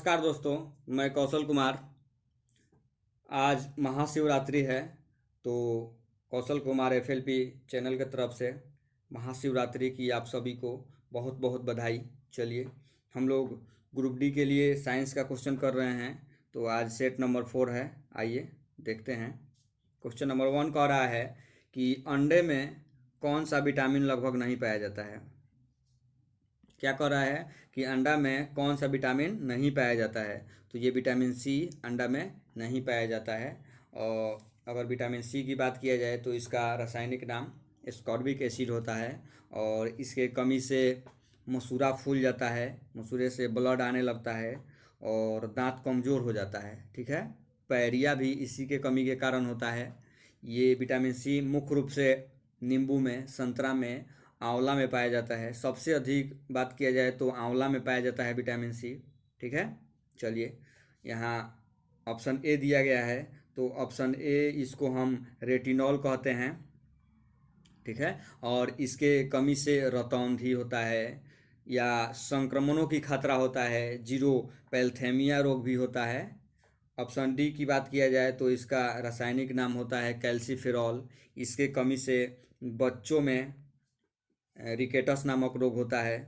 नमस्कार दोस्तों, मैं कौशल कुमार। आज महाशिवरात्रि है, तो कौशल कुमार एफएलपी चैनल की तरफ से महाशिवरात्रि की आप सभी को बहुत बहुत बधाई। चलिए, हम लोग ग्रुप डी के लिए साइंस का क्वेश्चन कर रहे हैं। तो आज सेट नंबर 4 है। आइए देखते हैं। क्वेश्चन नंबर 1 कह रहा है कि अंडे में कौन सा विटामिन लगभग नहीं पाया जाता है। क्या कह रहा है कि अंडा में कौन सा विटामिन नहीं पाया जाता है। तो ये विटामिन सी अंडा में नहीं पाया जाता है। और अगर विटामिन सी की बात किया जाए तो इसका रासायनिक नाम एस्कॉर्बिक एसिड होता है। और इसके कमी से मसूड़ा फूल जाता है, मसूड़े से ब्लड आने लगता है और दांत कमज़ोर हो जाता है। ठीक है, पैरिया भी इसी के कमी के कारण होता है। ये विटामिन सी मुख्य रूप से नींबू में, संतरा में, आंवला में पाया जाता है। सबसे अधिक बात किया जाए तो आंवला में पाया जाता है विटामिन सी। ठीक है, चलिए यहाँ ऑप्शन ए दिया गया है, तो ऑप्शन ए इसको हम रेटिनॉल कहते हैं। ठीक है, और इसके कमी से रतौंधी होता है या संक्रमणों की खतरा होता है, जीरो पैल्थेमिया रोग भी होता है। ऑप्शन डी की बात किया जाए तो इसका रासायनिक नाम होता है कैल्सीफेरॉल। इसके कमी से बच्चों में रिकेटस नामक रोग होता है।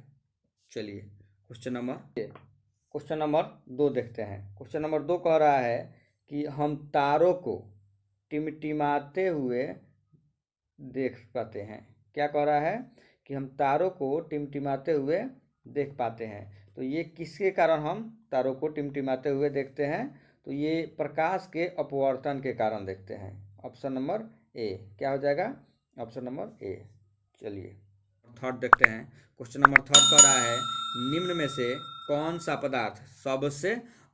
चलिए क्वेश्चन नंबर 2 देखते हैं। क्वेश्चन नंबर 2 कह रहा है कि हम तारों को टिमटिमाते हुए देख पाते हैं। क्या कह रहा है कि हम तारों को टिमटिमाते हुए देख पाते हैं। तो ये किसके कारण हम तारों को टिमटिमाते हुए देखते हैं। तो ये प्रकाश के अपवर्तन के कारण देखते हैं। ऑप्शन नंबर ए क्या हो जाएगा, ऑप्शन नंबर ए। चलिए थर्ड देखते हैं। क्वेश्चन नंबर 3 कह रहा है निम्न में से कौन सा पदार्थ सबसे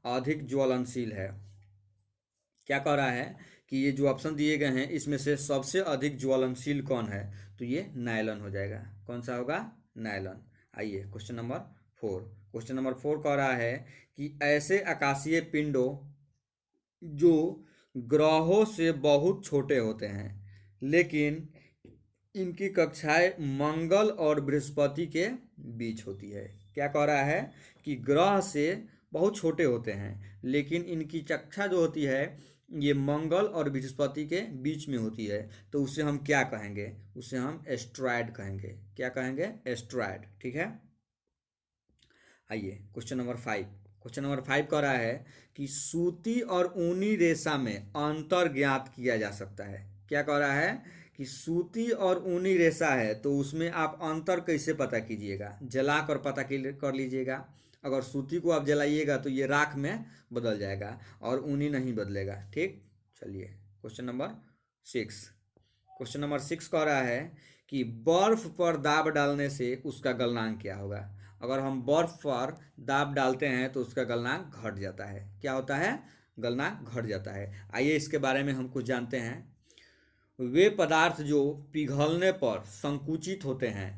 अधिक ज्वलनशील है। क्या कह रहा है कि ये जो ऑप्शन दिए गए हैं इसमें से सबसे अधिक ज्वलनशील कौन है। तो ये नायलॉन हो जाएगा। कौन सा होगा, नायलॉन। आइए क्वेश्चन नंबर 4। क्वेश्चन नंबर 4 कह रहा है कि ऐसे आकाशीय पिंडों जो ग्रहों से बहुत छोटे होते हैं लेकिन इनकी कक्षाएं मंगल और बृहस्पति के बीच होती है। क्या कह रहा है कि ग्रह से बहुत छोटे होते हैं लेकिन इनकी कक्षा जो होती है ये मंगल और बृहस्पति के बीच में होती है। तो उसे हम क्या कहेंगे, उसे हम एस्ट्रॉयड कहेंगे। क्या कहेंगे, एस्ट्रॉयड। ठीक है, आइए क्वेश्चन नंबर 5। क्वेश्चन नंबर 5 कह रहा है कि सूती और ऊनी रेशा में अंतर ज्ञात किया जा सकता है। क्या कह रहा है कि सूती और ऊनी रेशा है तो उसमें आप अंतर कैसे पता कीजिएगा, जला कर पता कर लीजिएगा। अगर सूती को आप जलाइएगा तो ये राख में बदल जाएगा और ऊनी नहीं बदलेगा। ठीक, चलिए क्वेश्चन नंबर 6। क्वेश्चन नंबर 6 कह रहा है कि बर्फ पर दाब डालने से उसका गलनांक क्या होगा। अगर हम बर्फ पर दाब डालते हैं तो उसका गलनांक घट जाता है। क्या होता है, गलनांक घट जाता है। आइए इसके बारे में हम कुछ जानते हैं। वे पदार्थ जो पिघलने पर संकुचित होते हैं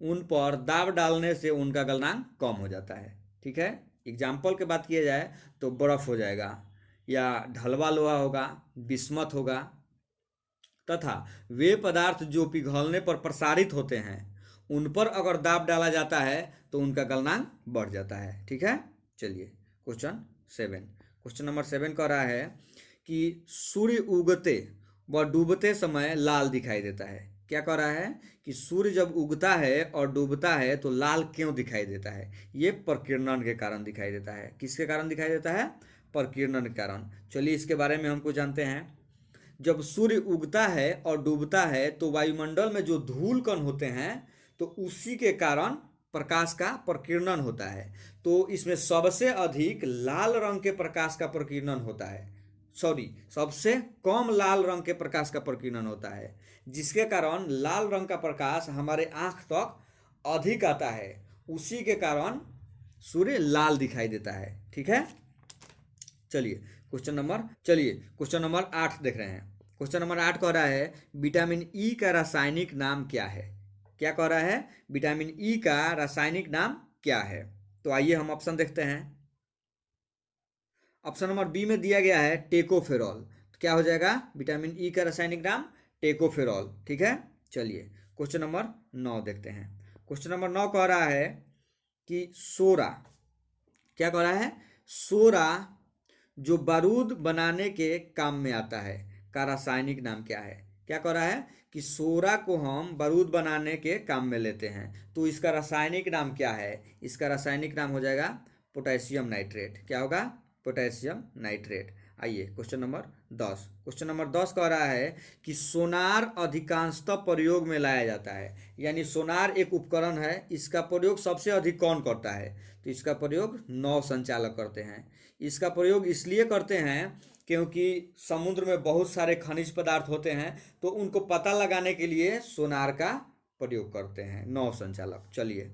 उन पर दाब डालने से उनका गलनांक कम हो जाता है। ठीक है, एग्जाम्पल की बात किया जाए तो बर्फ हो जाएगा या ढलवा लोहा होगा, बिस्मथ होगा। तथा वे पदार्थ जो पिघलने पर प्रसारित होते हैं उन पर अगर दाब डाला जाता है तो उनका गलनांक बढ़ जाता है। ठीक है, चलिए क्वेश्चन 7। क्वेश्चन नंबर 7 कह रहा है कि सूर्य उगते व डूबते समय लाल दिखाई देता है। क्या कह रहा है कि सूर्य जब उगता है और डूबता है तो लाल क्यों दिखाई देता है। ये प्रकीर्णन के कारण दिखाई देता है। किसके कारण दिखाई देता है, प्रकीर्णन के कारण। चलिए इसके बारे में हमको जानते हैं। जब सूर्य उगता है और डूबता है तो वायुमंडल में जो धूल कण होते हैं तो उसी के कारण प्रकाश का प्रकीर्णन होता है। तो इसमें सबसे अधिक लाल रंग के प्रकाश का प्रकीर्णन होता है, सबसे कम लाल रंग के प्रकाश का प्रकीर्णन होता है, जिसके कारण लाल रंग का प्रकाश हमारे आँख तक अधिक आता है। उसी के कारण सूर्य लाल दिखाई देता है। ठीक है, चलिए क्वेश्चन नंबर 8 देख रहे हैं। क्वेश्चन नंबर 8 कह रहा है विटामिन ई का रासायनिक नाम क्या है। क्या कह रहा है, विटामिन ई का रासायनिक नाम क्या है। तो आइए हम ऑप्शन देखते हैं। ऑप्शन नंबर बी में दिया गया है टेकोफेरॉल। तो क्या हो जाएगा, विटामिन ई का रासायनिक नाम टेकोफेरॉल। ठीक है, चलिए क्वेश्चन नंबर 9 देखते हैं। क्वेश्चन नंबर 9 कह रहा है कि सोरा, क्या कह रहा है, सोरा जो बारूद बनाने के काम में आता है का रासायनिक नाम क्या है? क्या कह रहा है कि सोरा को हम बारूद बनाने के काम में लेते हैं, तो इसका रासायनिक नाम क्या है? इसका रासायनिक नाम हो जाएगा पोटेशियम नाइट्रेट। क्या होगा? Potassium nitrate. आइए क्वेश्चन नंबर 10। क्वेश्चन नंबर 10 कह रहा है कि सोनार अधिकांशतः प्रयोग में लाया जाता है, यानी सोनार एक उपकरण है, इसका प्रयोग सबसे अधिक कौन करता है? तो इसका प्रयोग नौ संचालक करते हैं। इसका प्रयोग इसलिए करते हैं क्योंकि समुद्र में बहुत सारे खनिज पदार्थ होते हैं, तो उनको पता लगाने के लिए सोनार का प्रयोग करते हैं नौ संचालक। चलिए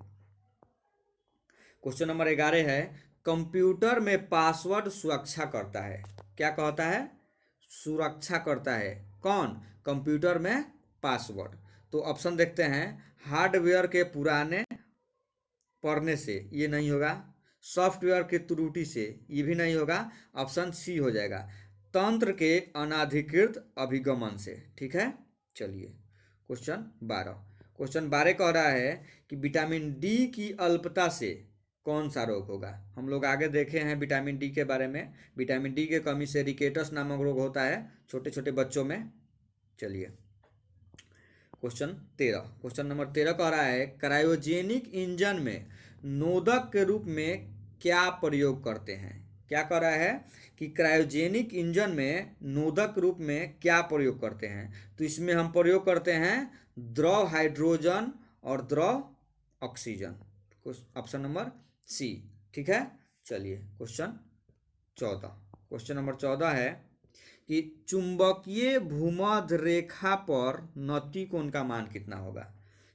क्वेश्चन नंबर 11 है, कंप्यूटर में पासवर्ड सुरक्षा करता है। क्या कहता है? सुरक्षा करता है। कौन? कंप्यूटर में पासवर्ड। तो ऑप्शन देखते हैं, हार्डवेयर के पुराने पढ़ने से, ये नहीं होगा। सॉफ्टवेयर की त्रुटि से, ये भी नहीं होगा। ऑप्शन सी हो जाएगा, तंत्र के अनाधिकृत अभिगमन से। ठीक है, चलिए क्वेश्चन 12। क्वेश्चन 12 कह रहा है कि विटामिन डी की अल्पता से कौन सा रोग होगा? हम लोग आगे देखे हैं विटामिन डी के बारे में। विटामिन डी के कमी से रिकेटस नामक रोग होता है छोटे छोटे बच्चों में। चलिए क्वेश्चन 13। क्वेश्चन नंबर 13 कह रहा है, क्रायोजेनिक इंजन में नोदक के रूप में क्या प्रयोग करते हैं? क्या कह रहा है कि क्रायोजेनिक इंजन में नोदक रूप में क्या प्रयोग करते हैं? तो इसमें हम प्रयोग करते हैं द्रव हाइड्रोजन और द्रव ऑक्सीजन। Option number C. ठीक है, चलिए क्वेश्चन 14। क्वेश्चन नंबर 14 है कि चुंबकीय भूमध्य रेखा पर नति कोण का मान कितना होगा?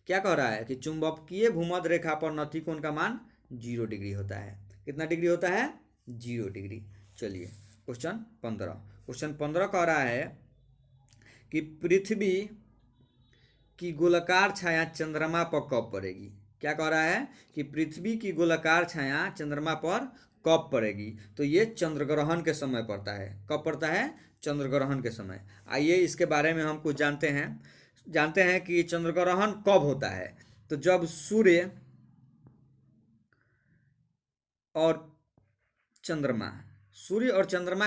क्या कह रहा है कि चुंबकीय भूमध्य रेखा पर नति कोण का मान 0 डिग्री होता है। कितना डिग्री होता है? 0 डिग्री। चलिए क्वेश्चन 15। क्वेश्चन 15 कह रहा है कि पृथ्वी की गोलाकार छाया चंद्रमा पर कब पड़ेगी? क्या कह रहा है कि पृथ्वी की गोलाकार छाया चंद्रमा पर कब पड़ेगी? तो ये चंद्र ग्रहण के समय पड़ता है। कब पड़ता है? चंद्र ग्रहण के समय। आइए इसके बारे में हम कुछ जानते हैं कि चंद्र ग्रहण कब होता है। तो जब सूर्य और चंद्रमा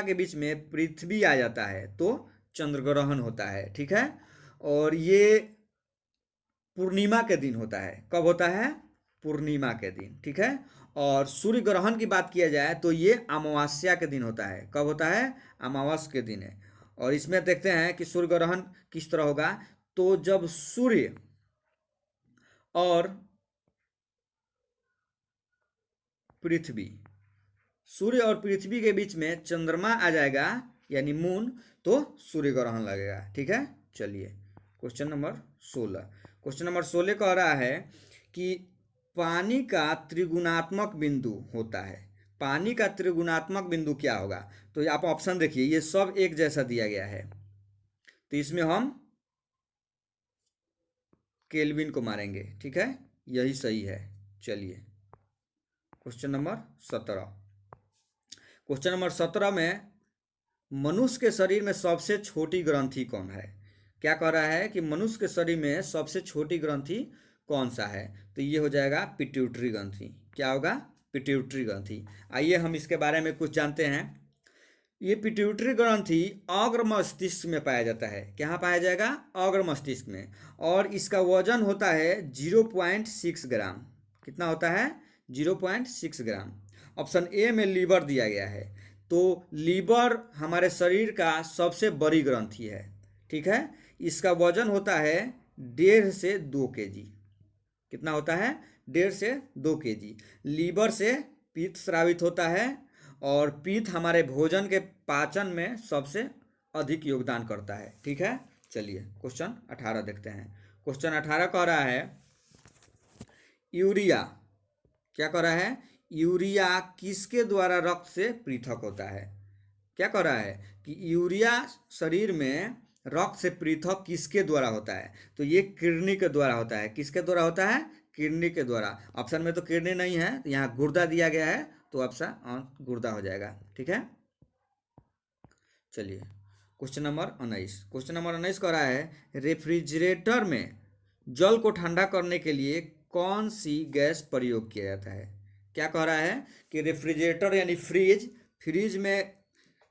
के बीच में पृथ्वी आ जाता है तो चंद्र ग्रहण होता है। ठीक है, और ये पूर्णिमा के दिन होता है। कब होता है? पूर्णिमा के दिन। ठीक है, और सूर्य ग्रहण की बात किया जाए तो ये अमावस्या के दिन होता है। कब होता है? अमावस के दिन है। और इसमें देखते हैं कि सूर्य ग्रहण किस तरह होगा। तो जब सूर्य और पृथ्वी के बीच में चंद्रमा आ जाएगा, यानी मून, तो सूर्य ग्रहण लगेगा। ठीक है, चलिए क्वेश्चन नंबर 16। क्वेश्चन नंबर 16 कह रहा है कि पानी का त्रिगुणात्मक बिंदु होता है। पानी का त्रिगुणात्मक बिंदु क्या होगा? तो आप ऑप्शन देखिए, ये सब एक जैसा दिया गया है, तो इसमें हम केल्विन को मारेंगे। ठीक है, यही सही है। चलिए क्वेश्चन नंबर 17। क्वेश्चन नंबर 17 में मनुष्य के शरीर में सबसे छोटी ग्रंथि कौन है? क्या कह रहा है कि मनुष्य के शरीर में सबसे छोटी ग्रंथि कौन सा है? तो ये हो जाएगा पिट्यूटरी ग्रंथि। क्या होगा? पिट्यूटरी ग्रंथि। आइए हम इसके बारे में कुछ जानते हैं। ये पिट्यूटरी ग्रंथि अग्र मस्तिष्क में पाया जाता है। कहाँ पाया जाएगा? अग्र मस्तिष्क में। और इसका वजन होता है 0.6 ग्राम। कितना होता है? 0.6 ग्राम। ऑप्शन ए में लीवर दिया गया है, तो लीवर हमारे शरीर का सबसे बड़ी ग्रंथि है। ठीक है, इसका वजन होता है 1.5 से 2 केजी। कितना होता है? 1.5 से 2 केजी। लीवर से पित्त स्रावित होता है, और पित्त हमारे भोजन के पाचन में सबसे अधिक योगदान करता है। ठीक है, चलिए क्वेश्चन 18 देखते हैं। क्वेश्चन 18 कह रहा है, यूरिया। क्या कह रहा है? यूरिया किसके द्वारा रक्त से पृथक होता है? क्या कह रहा है कि यूरिया शरीर में रक्त से पृथक किसके द्वारा होता है? तो ये किडनी के द्वारा होता है। किसके द्वारा होता है? किडनी के द्वारा। ऑप्शन में तो किडनी नहीं है, यहाँ गुर्दा दिया गया है, तो ऑप्शन गुर्दा हो जाएगा। ठीक है, चलिए क्वेश्चन नंबर 19। क्वेश्चन नंबर 19 कह रहा है, रेफ्रिजरेटर में जल को ठंडा करने के लिए कौन सी गैस प्रयोग किया जाता है? क्या कह रहा है कि रेफ्रिजरेटर यानी फ्रिज में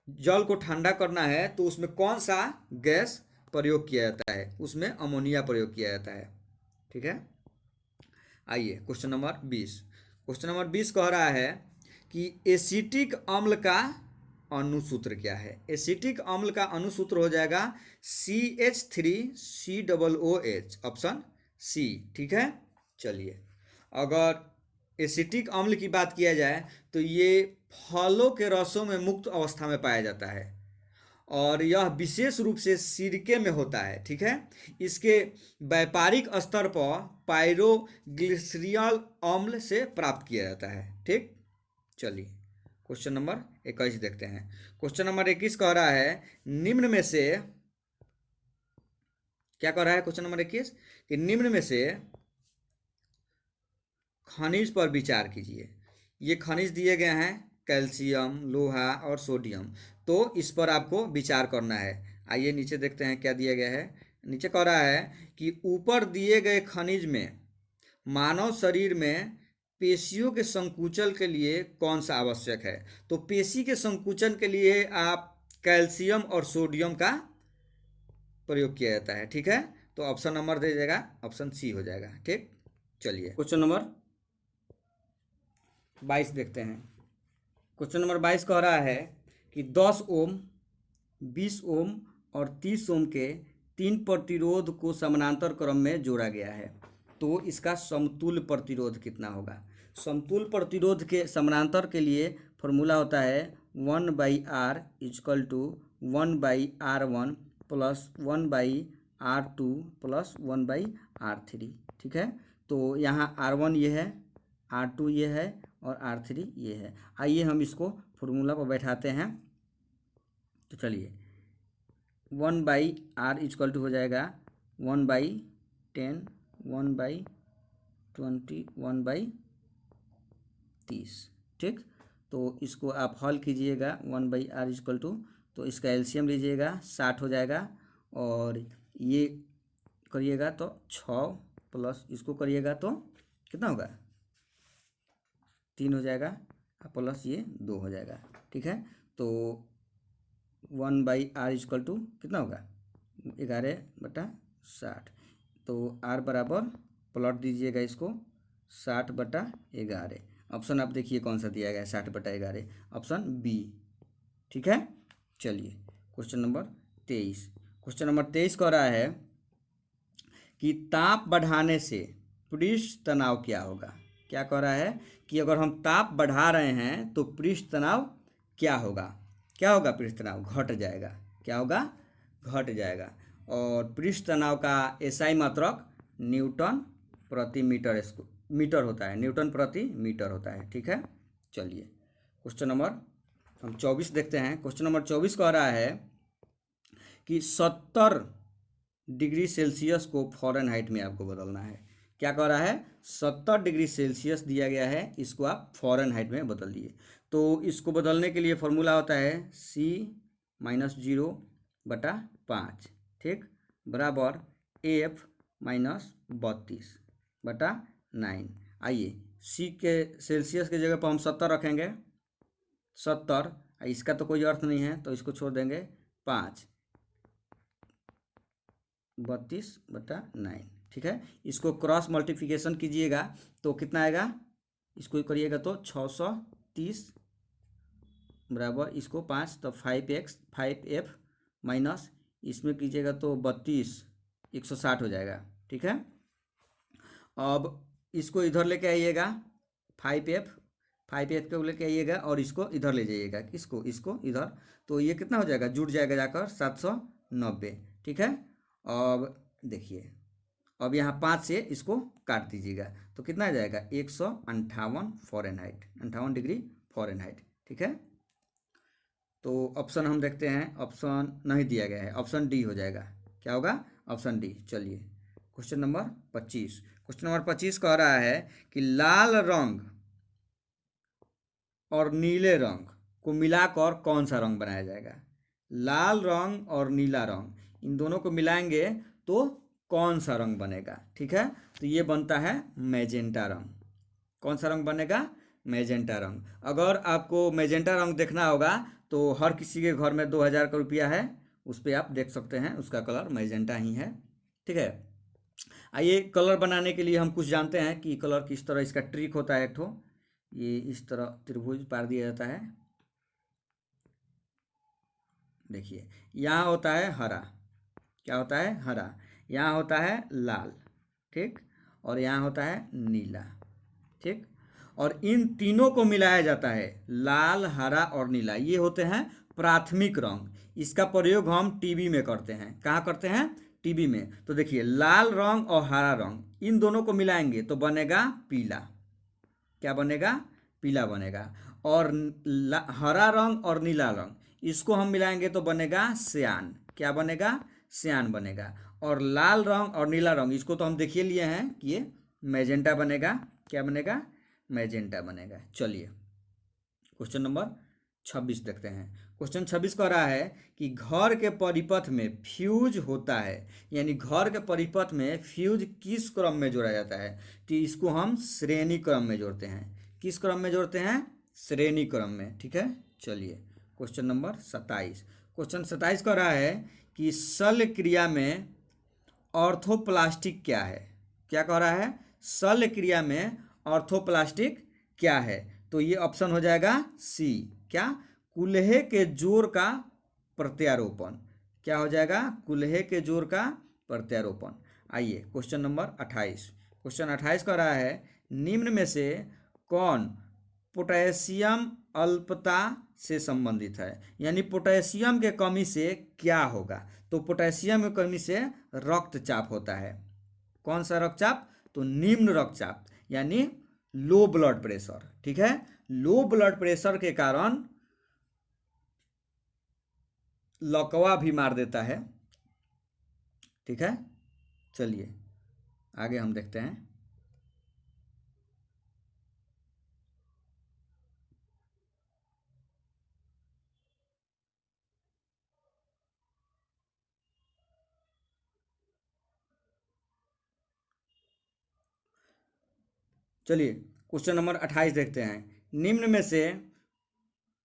जल को ठंडा करना है तो उसमें कौन सा गैस प्रयोग किया जाता है, उसमें अमोनिया प्रयोग किया जाता है। ठीक है, आइए क्वेश्चन नंबर 20। क्वेश्चन नंबर 20 कह रहा है कि एसिटिक अम्ल का अणुसूत्र क्या है। एसिटिक अम्ल का अणुसूत्र हो जाएगा CH3COOH, ऑप्शन सी। ठीक है, चलिए अगर एसिटिक अम्ल की बात किया जाए तो ये फलों के रसों में मुक्त अवस्था में पाया जाता है और यह विशेष रूप से सिरके में होता है। ठीक है, इसके व्यापारिक स्तर पर पायरोग्लिसरॉल अम्ल से प्राप्त किया जाता है। ठीक, चलिए क्वेश्चन नंबर 21 देखते हैं। क्वेश्चन नंबर 21 कह रहा है निम्न में से, क्या कह रहा है क्वेश्चन नंबर 21 कि निम्न में से खनिज पर विचार कीजिए। ये खनिज दिए गए हैं कैल्शियम, लोहा और सोडियम, तो इस पर आपको विचार करना है। आइए नीचे देखते हैं क्या दिया गया है। नीचे कह रहा है कि ऊपर दिए गए खनिज में मानव शरीर में पेशियों के संकुचन के लिए कौन सा आवश्यक है। तो पेशी के संकुचन के लिए आप कैल्शियम और सोडियम का प्रयोग किया जाता है। ठीक है, तो ऑप्शन नंबर दे जाएगा, ऑप्शन सी हो जाएगा। ठीक, चलिए क्वेश्चन नंबर 22 देखते हैं। क्वेश्चन नंबर 22 कह रहा है कि 10 ओम, 20 ओम और 30 ओम के 3 प्रतिरोध को समानांतर क्रम में जोड़ा गया है, तो इसका समतुल्य प्रतिरोध कितना होगा। समतुल्य प्रतिरोध के समानांतर के लिए फॉर्मूला होता है 1/R equal to 1/R1 plus 1/R2 plus 1/R3। ठीक है, तो यहाँ R1 ये है, R2 ये है और R3 ये है। आइए हम इसको फॉर्मूला पर बैठाते हैं। तो चलिए 1/R इक्वल टू हो जाएगा 1/10, 1/20, 1/30। ठीक, तो इसको आप हल कीजिएगा 1/R इक्वल टू, तो इसका एलसीएम लीजिएगा 60 हो जाएगा और ये करिएगा तो 6 प्लस इसको करिएगा तो कितना होगा 3 हो जाएगा प्लस ये 2 हो जाएगा। ठीक है, तो 1/R इक्वल टू कितना होगा 11/60। तो R बराबर प्लॉट दीजिएगा इसको 60/11। ऑप्शन आप देखिए कौन सा दिया गया है 60/11, ऑप्शन बी। ठीक है, चलिए क्वेश्चन नंबर 23। क्वेश्चन नंबर 23 कह रहा है कि ताप बढ़ाने से पृष्ठ तनाव क्या होगा। क्या कह रहा है कि अगर हम ताप बढ़ा रहे हैं तो पृष्ठ तनाव क्या होगा। क्या होगा, पृष्ठ तनाव घट जाएगा। क्या होगा, घट जाएगा। और पृष्ठ तनाव का एसआई मात्रक न्यूटन प्रति मीटर होता है, न्यूटन प्रति मीटर होता है। ठीक है, चलिए क्वेश्चन नंबर हम 24 देखते हैं। क्वेश्चन नंबर 24 कह रहा है कि 70 डिग्री सेल्सियस को फ़ारेनहाइट में आपको बदलना है। क्या कह रहा है 70 डिग्री सेल्सियस दिया गया है, इसको आप फ़ारेनहाइट में बदल दिए। तो इसको बदलने के लिए फॉर्मूला होता है C-0/5। ठीक, बराबर F-32/9। आइए C के सेल्सियस के जगह पर हम 70 रखेंगे, 70, इसका तो कोई अर्थ नहीं है तो इसको छोड़ देंगे 5, 32/9। ठीक है, इसको क्रॉस मल्टीप्लिकेशन कीजिएगा तो कितना आएगा, इसको करिएगा तो 630 बराबर इसको 5 तो 5F माइनस इसमें कीजिएगा तो 32, 160 हो जाएगा। ठीक है, अब इसको इधर लेके आइएगा 5F को लेके आइएगा और इसको इधर ले जाइएगा, इसको इधर, तो ये कितना हो जाएगा, जुड़ जाएगा जाकर 790। ठीक है, अब देखिए अब यहाँ 5 से इसको काट दीजिएगा तो कितना आ जाएगा 158 फ़ारेनहाइट, 58 डिग्री फ़ारेनहाइट। ठीक है, तो ऑप्शन हम देखते हैं, ऑप्शन नहीं दिया गया है, ऑप्शन डी हो जाएगा। क्या होगा, ऑप्शन डी। चलिए क्वेश्चन नंबर 25। क्वेश्चन नंबर 25 कह रहा है कि लाल रंग और नीले रंग को मिलाकर कौन सा रंग बनाया जाएगा। लाल रंग और नीला रंग, इन दोनों को मिलाएंगे तो कौन सा रंग बनेगा। ठीक है, तो ये बनता है मैजेंटा रंग। कौन सा रंग बनेगा, मैजेंटा रंग। अगर आपको मैजेंटा रंग देखना होगा तो हर किसी के घर में 2000 का रुपया है, उस पर आप देख सकते हैं, उसका कलर मैजेंटा ही है। ठीक है। आइए कलर बनाने के लिए हम कुछ जानते हैं कि कलर किस तरह, इसका ट्रिक होता है। एक ठो ये इस तरह त्रिभुज पार दिया जाता है। देखिए यहाँ होता है हरा, क्या होता है, हरा। यहाँ होता है लाल, ठीक, और यहाँ होता है नीला, ठीक। और इन तीनों को मिलाया जाता है, लाल, हरा और नीला, ये होते हैं प्राथमिक रंग। इसका प्रयोग हम टीवी में करते हैं। कहाँ करते हैं, टीवी में। तो देखिए लाल रंग और हरा रंग, इन दोनों को मिलाएंगे तो बनेगा पीला। क्या बनेगा, पीला बनेगा। और हरा रंग और नीला रंग, इसको हम मिलाएंगे तो बनेगा सियान। क्या बनेगा, सियान बनेगा। और लाल रंग और नीला रंग, इसको तो हम देखिए लिए हैं कि ये मैजेंटा बनेगा। क्या बनेगा, मैजेंटा बनेगा। चलिए क्वेश्चन नंबर 26 देखते हैं। क्वेश्चन 26 कह रहा है कि घर के परिपथ में फ्यूज होता है, यानी घर के परिपथ में फ्यूज किस क्रम में जोड़ा जाता है। तो इसको हम श्रेणी क्रम में जोड़ते हैं। किस क्रम में जोड़ते हैं, श्रेणी क्रम में। ठीक है। चलिए क्वेश्चन नंबर 27। क्वेश्चन 27 कह रहा है कि शल्य क्रिया में ऑर्थोप्लास्टिक क्या है। क्या कह रहा है, शल्य क्रिया में ऑर्थोप्लास्टिक क्या है। तो ये ऑप्शन हो जाएगा सी, क्या, कुल्हे के जोर का प्रत्यारोपण। क्या हो जाएगा, कुल्हे के जोर का प्रत्यारोपण। आइए क्वेश्चन नंबर 28। क्वेश्चन 28 कह रहा है निम्न में से कौन पोटेशियम अल्पता से संबंधित है, यानी पोटेशियम के कमी से क्या होगा। तो पोटेशियम की कमी से रक्तचाप होता है। कौन सा रक्तचाप, तो निम्न रक्तचाप, यानी लो ब्लड प्रेशर। ठीक है। लो ब्लड प्रेशर के कारण लकवा भी मार देता है। ठीक है। चलिए आगे हम देखते हैं। चलिए क्वेश्चन नंबर 28 देखते हैं। निम्न में से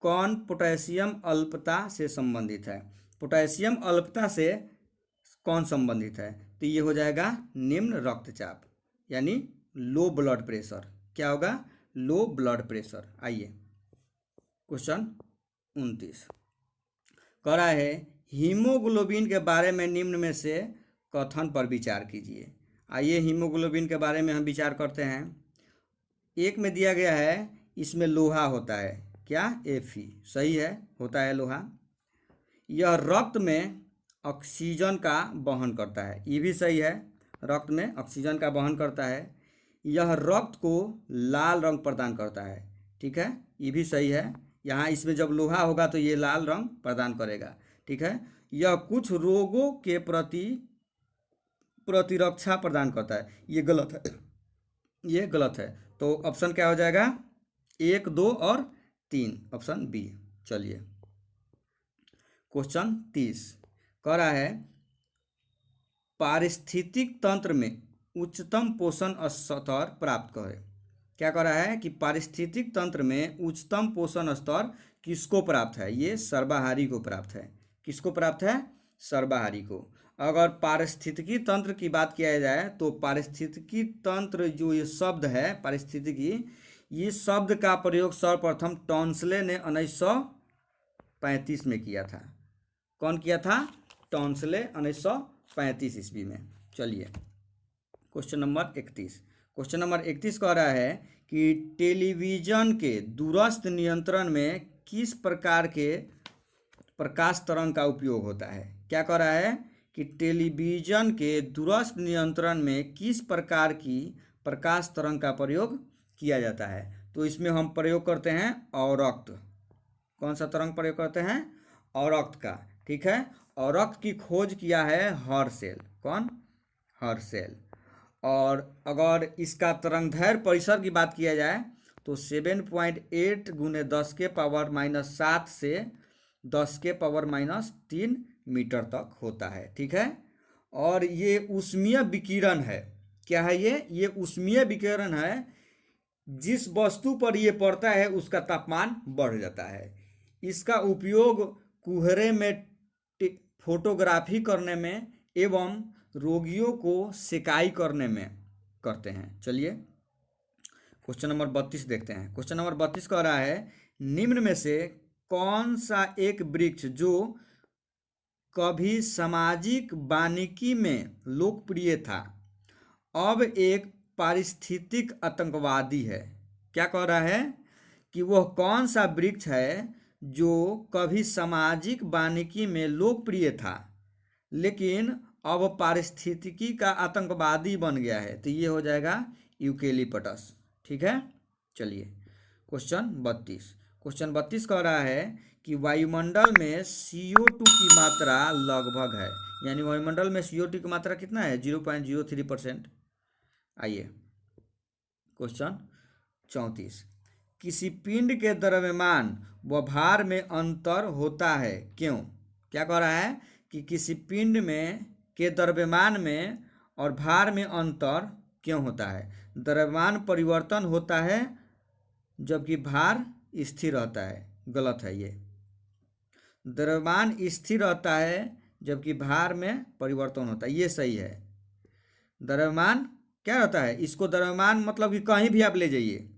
कौन पोटेशियम अल्पता से संबंधित है। पोटेशियम अल्पता से कौन संबंधित है, तो ये हो जाएगा निम्न रक्तचाप, यानी लो ब्लड प्रेशर। क्या होगा, लो ब्लड प्रेशर। आइए क्वेश्चन 29 कह रहा है हीमोग्लोबिन के बारे में निम्न में से कथन पर विचार कीजिए। आइए हीमोग्लोबिन के बारे में हम विचार करते हैं। एक में दिया गया है, इसमें लोहा होता है, क्या, Fe, सही है, होता है लोहा। यह रक्त में ऑक्सीजन का वहन करता है, ये भी सही है, रक्त में ऑक्सीजन का वहन करता है। यह रक्त को लाल रंग प्रदान करता है। ठीक है, ये भी सही है। यहाँ इसमें जब लोहा होगा तो ये लाल रंग प्रदान करेगा। ठीक है। यह कुछ रोगों के प्रति प्रतिरक्षा प्रदान करता है, ये गलत है, ये गलत है। तो ऑप्शन क्या हो जाएगा, 1, 2 और 3, ऑप्शन बी। चलिए क्वेश्चन 30 कह रहा है पारिस्थितिक तंत्र में उच्चतम पोषण स्तर प्राप्त करें। क्या कह रहा है कि पारिस्थितिक तंत्र में उच्चतम पोषण स्तर किसको प्राप्त है, ये सर्वाहारी को प्राप्त है। किसको प्राप्त है, सर्वाहारी को। अगर पारिस्थितिकी तंत्र की बात किया जाए तो पारिस्थितिकी तंत्र जो ये शब्द है पारिस्थितिकी, ये शब्द का प्रयोग सर्वप्रथम टॉन्सले ने 1935 में किया था। कौन किया था, टॉन्सले 1935 ईस्वी में। चलिए क्वेश्चन नंबर 31। क्वेश्चन नंबर 31 कह रहा है कि टेलीविजन के दूरस्थ नियंत्रण में किस प्रकार के प्रकाश तरंग का उपयोग होता है। क्या कह रहा है कि टेलीविजन के दूरस्थ नियंत्रण में किस प्रकार की प्रकाश तरंग का प्रयोग किया जाता है। तो इसमें हम प्रयोग करते हैं औरक्त। कौन सा तरंग प्रयोग करते हैं, औरक्त का। ठीक है। औरक्त की खोज किया है हर्शेल। कौन, हर्शेल। और अगर इसका तरंगदैर्घ्य परिसर की बात किया जाए तो 7.8 × 10⁻⁷ से 10⁻³ मीटर तक होता है। ठीक है। और ये ऊष्मीय विकिरण है। क्या है ये ऊष्मीय विकिरण है। जिस वस्तु पर ये पड़ता है उसका तापमान बढ़ जाता है। इसका उपयोग कुहरे में फोटोग्राफी करने में एवं रोगियों को सेकाई करने में करते हैं। चलिए क्वेश्चन नंबर 32 देखते हैं। क्वेश्चन नंबर 32 कह रहा है, निम्न में से कौन सा एक वृक्ष जो कभी सामाजिक वानिकी में लोकप्रिय था अब एक पारिस्थितिक आतंकवादी है। क्या कह रहा है कि वह कौन सा वृक्ष है जो कभी सामाजिक वानिकी में लोकप्रिय था लेकिन अब पारिस्थितिकी का आतंकवादी बन गया है। तो ये हो जाएगा यूकेलिप्टस। ठीक है। चलिए क्वेश्चन 32। क्वेश्चन 32 कह रहा है कि वायुमंडल में CO2 की मात्रा लगभग है, यानी वायुमंडल में CO2 की मात्रा कितना है 0.03%। आइए क्वेश्चन 34। किसी पिंड के द्रव्यमान व भार में अंतर होता है क्यों? क्या कह रहा है कि किसी पिंड में के द्रव्यमान में और भार में अंतर क्यों होता है? द्रव्यमान परिवर्तन होता है जबकि भार स्थिर रहता है। गलत है ये। द्रव्यमान स्थिर रहता है जबकि भार में परिवर्तन होता है, ये सही है। द्रव्यमान क्या रहता है? इसको द्रव्यमान मतलब कि कहीं भी आप ले जाइए,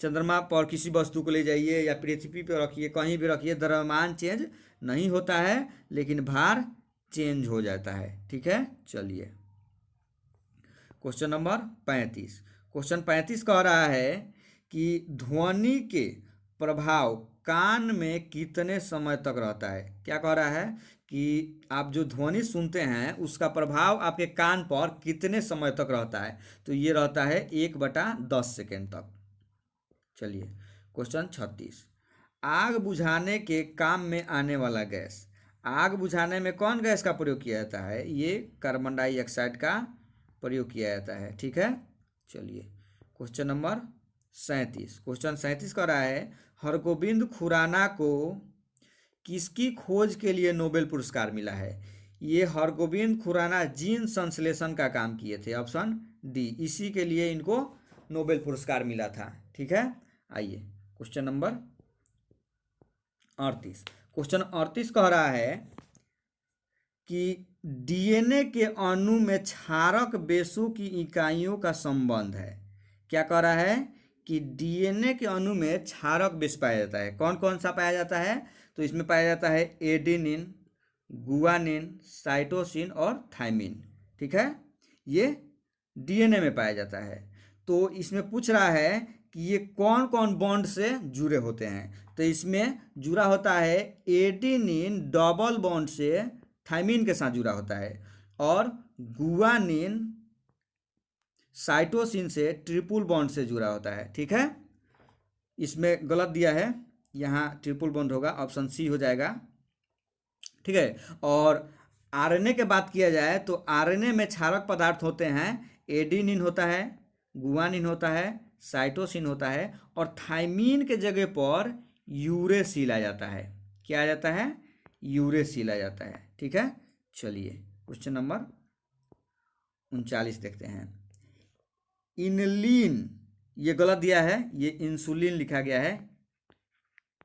चंद्रमा पर किसी वस्तु को ले जाइए या पृथ्वी पर रखिए, कहीं भी रखिए, द्रव्यमान चेंज नहीं होता है लेकिन भार चेंज हो जाता है। ठीक है। चलिए क्वेश्चन नंबर 35। क्वेश्चन 35 कह रहा है कि ध्वनि के प्रभाव कान में कितने समय तक रहता है? क्या कह रहा है कि आप जो ध्वनि सुनते हैं उसका प्रभाव आपके कान पर कितने समय तक रहता है? तो ये रहता है 1/10 सेकेंड तक। चलिए क्वेश्चन 36। आग बुझाने के काम में आने वाला गैस। आग बुझाने में कौन गैस का प्रयोग किया जाता है? ये कार्बन डाइऑक्साइड का प्रयोग किया जाता है। ठीक है। चलिए क्वेश्चन नंबर 37। क्वेश्चन 37 कह रहा है, हरगोविंद खुराना को किसकी खोज के लिए नोबेल पुरस्कार मिला है? ये हरगोविंद खुराना जीन संश्लेषण का काम किए थे। ऑप्शन डी, इसी के लिए इनको नोबेल पुरस्कार मिला था। ठीक है। आइए क्वेश्चन नंबर 38। क्वेश्चन 38 कह रहा है कि डीएनए के अणु में क्षारक बेसों की इकाइयों का संबंध है। क्या कह रहा है कि डीएनए के अणु में क्षारक बेस पाया जाता है। कौन कौन सा पाया जाता है? तो इसमें पाया जाता है एडेनिन, गुआनिन, साइटोसिन और थाइमिन। ठीक है। ये डीएनए में पाया जाता है। तो इसमें पूछ रहा है कि ये कौन कौन बॉन्ड से जुड़े होते हैं? तो इसमें जुड़ा होता है एडेनिन डबल बॉन्ड से थाइमिन के साथ जुड़ा होता है और गुआनिन साइटोसिन से ट्रिपल बॉन्ड से जुड़ा होता है। ठीक है। इसमें गलत दिया है, यहाँ ट्रिपल बॉन्ड होगा, ऑप्शन सी हो जाएगा। ठीक है। और आरएनए के बात किया जाए तो आरएनए में क्षारक पदार्थ होते हैं, एडेनिन होता है, गुआनिन होता है, साइटोसिन होता है और थाइमिन के जगह पर यूरेसिल आ जाता है। क्या आ जाता है? यूरेसिल आ जाता है। ठीक है। चलिए क्वेश्चन नंबर 39 देखते हैं। इनलिन, ये गलत दिया है, ये इंसुलिन लिखा गया है,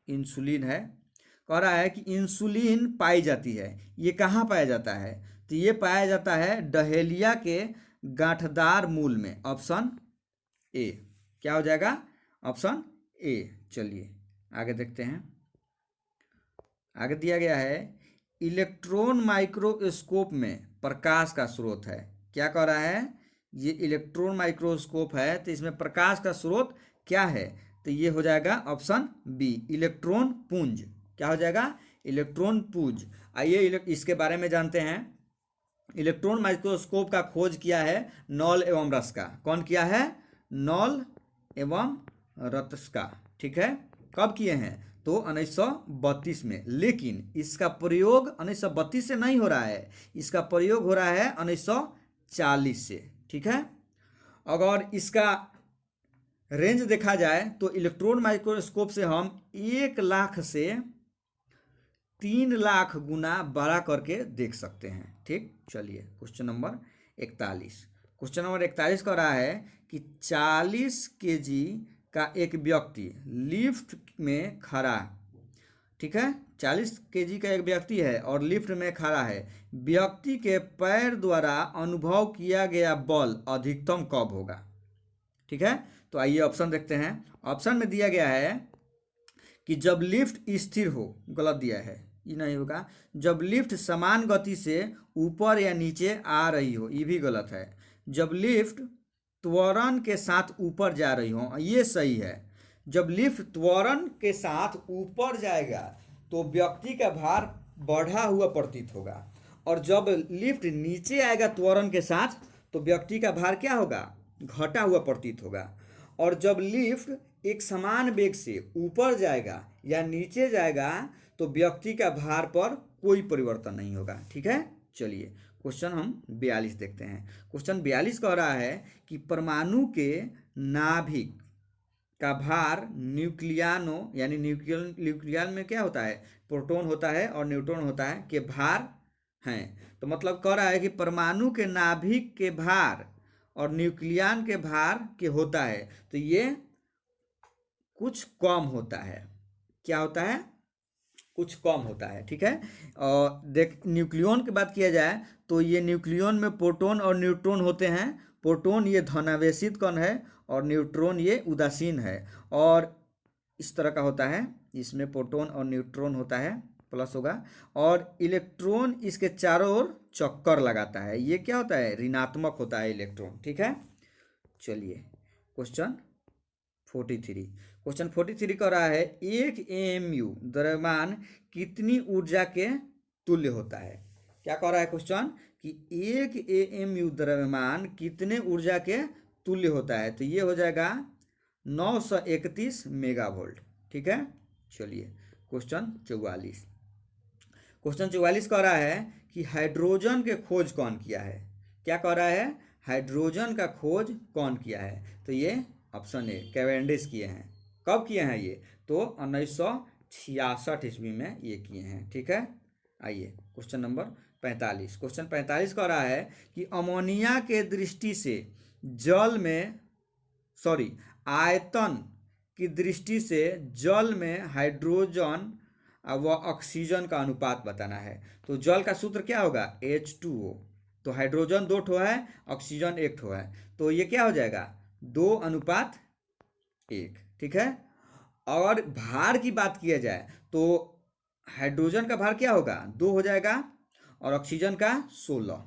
इंसुलिन है। कह रहा है कि इंसुलिन पाई जाती है, ये कहाँ पाया जाता है? तो ये पाया जाता है डहेलिया के गांठदार मूल में। Option A. क्या हो जाएगा? Option A. चलिए आगे देखते हैं। आगे दिया गया है, इलेक्ट्रॉन माइक्रोस्कोप में प्रकाश का स्रोत है। क्या कह रहा है? ये इलेक्ट्रॉन माइक्रोस्कोप है तो इसमें प्रकाश का स्रोत क्या है? तो ये हो जाएगा ऑप्शन बी, इलेक्ट्रॉन पुंज। क्या हो जाएगा? इलेक्ट्रॉन पुंज। आइए इसके बारे में जानते हैं। इलेक्ट्रॉन माइक्रोस्कोप का खोज किया है नॉल एवं रस्का। कौन किया है? नॉल एवं रस्का। ठीक है। कब किए हैं? तो 1932 में। लेकिन इसका प्रयोग 1932 से नहीं हो रहा है, इसका प्रयोग हो रहा है 1940 से। ठीक है। अगर इसका रेंज देखा जाए तो इलेक्ट्रॉन माइक्रोस्कोप से हम 1 लाख से 3 लाख गुना बड़ा करके देख सकते हैं। ठीक। चलिए क्वेश्चन नंबर 41। क्वेश्चन नंबर 41 कह रहा है कि 40 kg का एक व्यक्ति लिफ्ट में खड़ा, ठीक है, 40 केजी का एक व्यक्ति है और लिफ्ट में खड़ा है, व्यक्ति के पैर द्वारा अनुभव किया गया बल अधिकतम कब होगा। ठीक है, तो आइए ऑप्शन देखते हैं। ऑप्शन में दिया गया है कि जब लिफ्ट स्थिर हो, गलत दिया है, ये नहीं होगा। जब लिफ्ट समान गति से ऊपर या नीचे आ रही हो, ये भी गलत है। जब लिफ्ट त्वरण के साथ ऊपर जा रही हो, ये सही है। जब लिफ्ट त्वरण के साथ ऊपर जाएगा तो व्यक्ति का भार बढ़ा हुआ प्रतीत होगा, और जब लिफ्ट नीचे आएगा त्वरण के साथ तो व्यक्ति का भार क्या होगा, घटा हुआ प्रतीत होगा। और जब लिफ्ट एक समान वेग से ऊपर जाएगा या नीचे जाएगा तो व्यक्ति का भार पर कोई परिवर्तन नहीं होगा। ठीक है, चलिए क्वेश्चन हम 42 देखते हैं। क्वेश्चन 42 कह रहा है कि परमाणु के नाभिक का भार न्यूक्लियानो, यानी न्यूक्लियन में क्या होता है, प्रोटॉन होता है और न्यूट्रॉन होता है, के भार हैं। तो मतलब कह रहा है कि परमाणु के नाभिक के भार और न्यूक्लियन के भार के होता है, तो ये कुछ कम होता है। क्या होता है, कुछ कम होता है। ठीक है, और देख न्यूक्लियन की बात किया जाए तो ये न्यूक्लियन में प्रोटॉन और न्यूट्रॉन होते हैं। प्रोटॉन ये धनावेशित कण है और न्यूट्रॉन ये उदासीन है, और इस तरह का होता है, इसमें प्रोटॉन और न्यूट्रॉन होता है, प्लस होगा, और इलेक्ट्रॉन इसके चारों ओर चक्कर लगाता है। ये क्या होता है, ऋणात्मक होता है इलेक्ट्रॉन। ठीक है, चलिए क्वेश्चन 43। क्वेश्चन 43 कह रहा है 1 AMU द्रव्यमान कितनी ऊर्जा के तुल्य होता है। क्या कह रहा है क्वेश्चन कि 1 AMU द्रव्यमान कितने ऊर्जा के तुल्य होता है, तो ये हो जाएगा 931 मेगावोल्ट। ठीक है, चलिए क्वेश्चन 44। क्वेश्चन 44 कह रहा है कि हाइड्रोजन के खोज कौन किया है। क्या कह रहा है, हाइड्रोजन का खोज कौन किया है, तो ये ऑप्शन ए कैवेंडिश किए हैं। कब किए हैं ये, तो 1966 ईस्वी में ये किए हैं। ठीक है, आइए क्वेश्चन नंबर 45। क्वेश्चन 45 कह रहा है कि अमोनिया के दृष्टि से जल में, सॉरी, आयतन की दृष्टि से जल में हाइड्रोजन व ऑक्सीजन का अनुपात बताना है। तो जल का सूत्र क्या होगा, H2O। तो हाइड्रोजन 2 ठो है, ऑक्सीजन 1 ठो है, तो ये क्या हो जाएगा, 2:1। ठीक है, और भार की बात किया जाए तो हाइड्रोजन का भार क्या होगा, 2 हो जाएगा, और ऑक्सीजन का 16।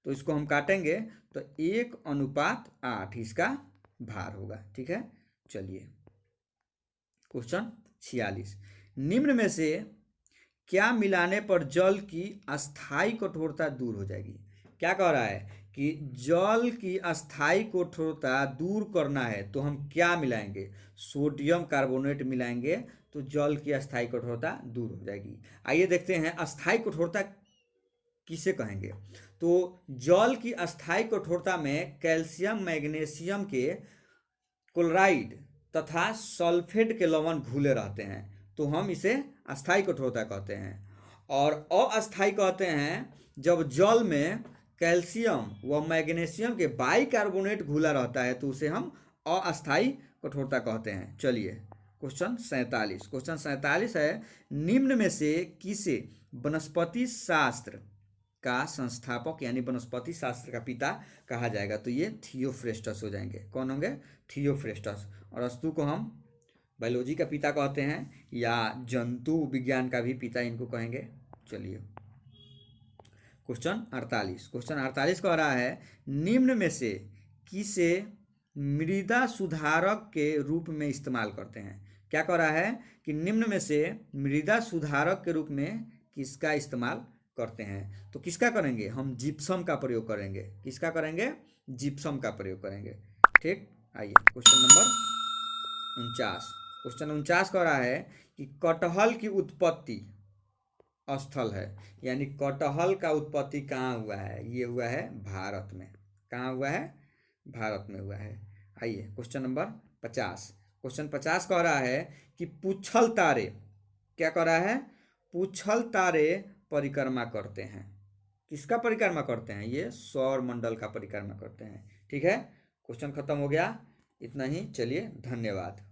तो इसको हम काटेंगे तो 1:8 इसका भार होगा। ठीक है, चलिए क्वेश्चन 46। निम्न में से क्या मिलाने पर जल की अस्थायी कठोरता दूर हो जाएगी। क्या कह रहा है कि जल की अस्थायी कठोरता दूर करना है तो हम क्या मिलाएंगे, सोडियम कार्बोनेट मिलाएंगे तो जल की अस्थायी कठोरता दूर हो जाएगी। आइए देखते हैं अस्थायी कठोरता किसे कहेंगे। तो जल की अस्थायी कठोरता में कैल्शियम मैग्नीशियम के क्लोराइड तथा सल्फेट के लवण घुले रहते हैं, तो हम इसे अस्थायी कठोरता कहते हैं। और अस्थायी कहते हैं जब जल में कैल्शियम व मैग्नीशियम के बाइकार्बोनेट घुला रहता है, तो उसे हम अस्थायी कठोरता कहते हैं। चलिए क्वेश्चन 47। क्वेश्चन 47 है, निम्न में से किसे वनस्पति शास्त्र का संस्थापक यानी वनस्पति शास्त्र का पिता कहा जाएगा, तो ये थियोफ्रेस्टस हो जाएंगे। कौन होंगे, थियोफ्रेस्टस। और अस्तु को हम बायोलॉजी का पिता कहते हैं या जंतु विज्ञान का भी पिता इनको कहेंगे। चलिए क्वेश्चन 48। क्वेश्चन 48 कह रहा है निम्न में से किसे मृदा सुधारक के रूप में इस्तेमाल करते हैं। क्या कह रहा है कि निम्न में से मृदा सुधारक के रूप में किसका इस्तेमाल करते हैं, तो किसका करेंगे, हम जिप्सम का प्रयोग करेंगे। किसका करेंगे, जिप्सम का प्रयोग करेंगे। ठीक, आइए क्वेश्चन नंबर 49। क्वेश्चन 49 कह रहा है कि कटहल की उत्पत्ति स्थल है, यानी कटहल का उत्पत्ति कहाँ हुआ है, ये हुआ है भारत में। कहाँ हुआ है, भारत में हुआ है। आइए क्वेश्चन नंबर 50। क्वेश्चन 50 कह रहा है कि पुच्छल तारे, क्या कह रहा है, पुच्छल तारे परिक्रमा करते हैं। किसका परिक्रमा करते हैं, ये सौर मंडल का परिक्रमा करते हैं। ठीक है, क्वेश्चन खत्म हो गया। इतना ही, चलिए धन्यवाद।